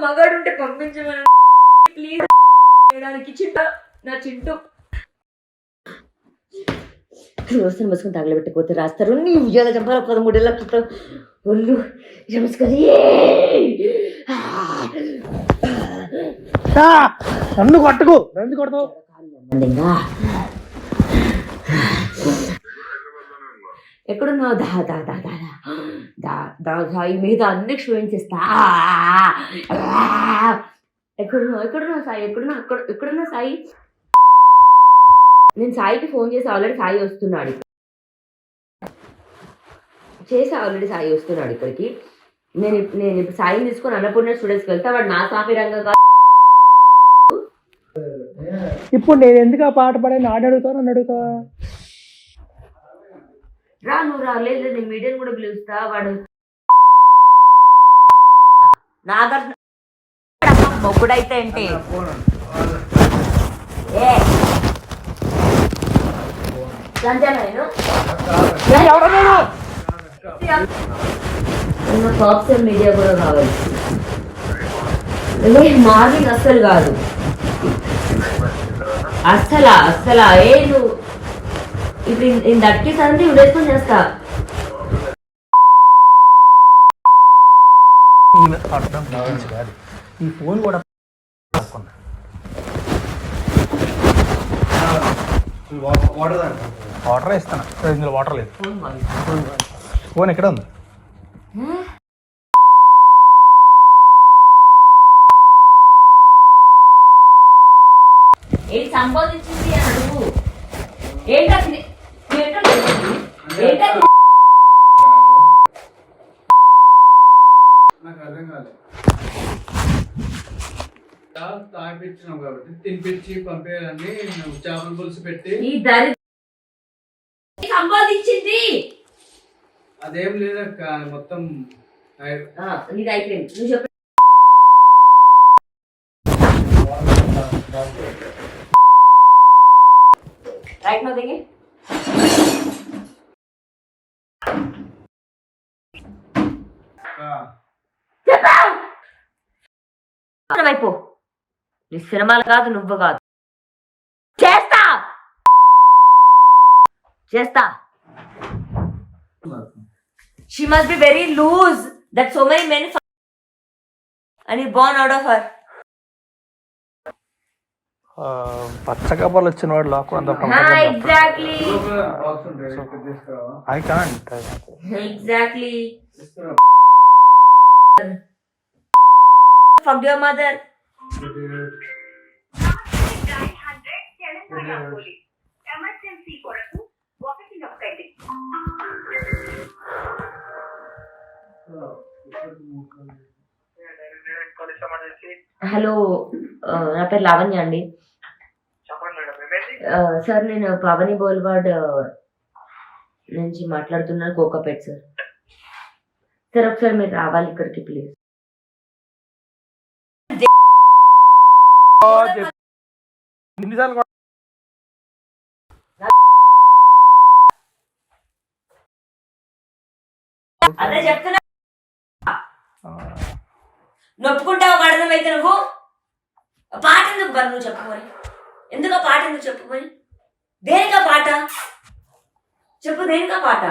మగాడు ఉంటే పంపించమని ప్లీజ్ చేయడానికి చింట నా చింటూ వ్యవస్థను మసుకుని తగలబెట్టకపోతే రాస్తారు నీ ఉద్యోగాలు చంపాలి 13 ఏళ్ళ క్రితం ఒళ్ళు నమస్కారం నన్ను కొట్టుకు ఎందుకు కొడతావు ఎక్కడున్నావు ఈ మీద అన్ని క్షోభించేస్తా ఎక్కడున్నావు సాయి ఎక్కడున్నా సాయి నేను సాయికి ఫోన్ చేసి ఆల్రెడీ సాయి వస్తున్నాడు ఇక్కడికి నేను ఇప్పుడు సాయిని తీసుకొని అన్నపూర్ణ స్టూడెంట్స్కి వెళ్తా వాడు నా సాఫీ రంగం ఇప్పుడు నేను ఎందుకు ఆ పాట పాడే నన్ను అడుగుతావా రా నువ్వు రాలేదు నేను మీడియం కూడా పిలుస్తా వాడు నాగార్జున మొక్కుడైతే ఏంటి సాఫ్ట్వేర్ మీడియా కూడా కావచ్చు మార్నింగ్ అస్సలు కాదు అస్సలా నువ్వు ఇప్పుడు నేను దట్టి సంది ఉడేసుకొని చేస్తా ఈ ఫోన్ కూడా వాటర్ ఇస్తాను ఇందులో వాటర్ లేదు ఫోన్ ఎక్కడ ఉంది ఏంటి సంబోధించింది అని అడుగు ఏంటది నాకు అర్థం కాలేదు తాగిపించినావు కాబట్టి తినిపించి పంపేయాలని నువ్వు చేపల పులుసు పెట్టి ఈ దరి సంబోధించింది అదేం లేదక్క మొత్తం నీది అయిపోయింది నువ్వు చెప్పు రైట్ నో దిగి అయిపో నీ సినిమాలు కాదు నువ్వు కాదు చేస్తా she must be very loose that so many men and he born out of her పచ్చకప్పలు వచ్చిన వాడు లాక్ exactly I can't exactly fuck your mother hello నా పేరు లావణ్య అండి సార్ నేను పవని బోల్వాడ్ నుంచి మాట్లాడుతున్నాను కోకాపేట్ సార్ ఒకసారి మీరు రావాలి ఇక్కడికి ప్లీజ్ అదే చెప్తున్నా నొప్పుకుంటావు అర్థమైతే నువ్వు పాట ఎందుకు బరు నువ్వు చెప్పుకొని ఎందుకు పాట ఎందుకు చెప్పుకొని దేనికా పాట చెప్పు దేనికా పాట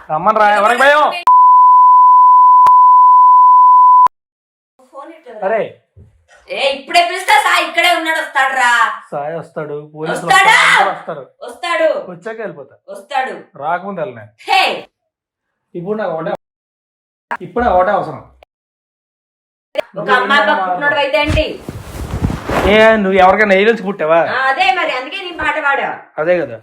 రమ్మని రా ఎవరికి భయం అరే ఇప్పుడే పిలుస్తా సాయి ఇక్కడే ఉన్నాడు వస్తాడు రా సాయి వస్తాడు వస్తాడు వచ్చాక వెళ్ళిపోతా వస్తాడు రాకముందు వెళ్ళినా ఇప్పుడు నాకు ఒకటే అవసరం ఒక అమ్మాయి పుట్టినోడు అయితే ఏంటి నువ్వు ఎవరికైనా నెయ్యి నుంచి పుట్టావా అదే మరి అందుకే నీ పాట పాడా అదే కదా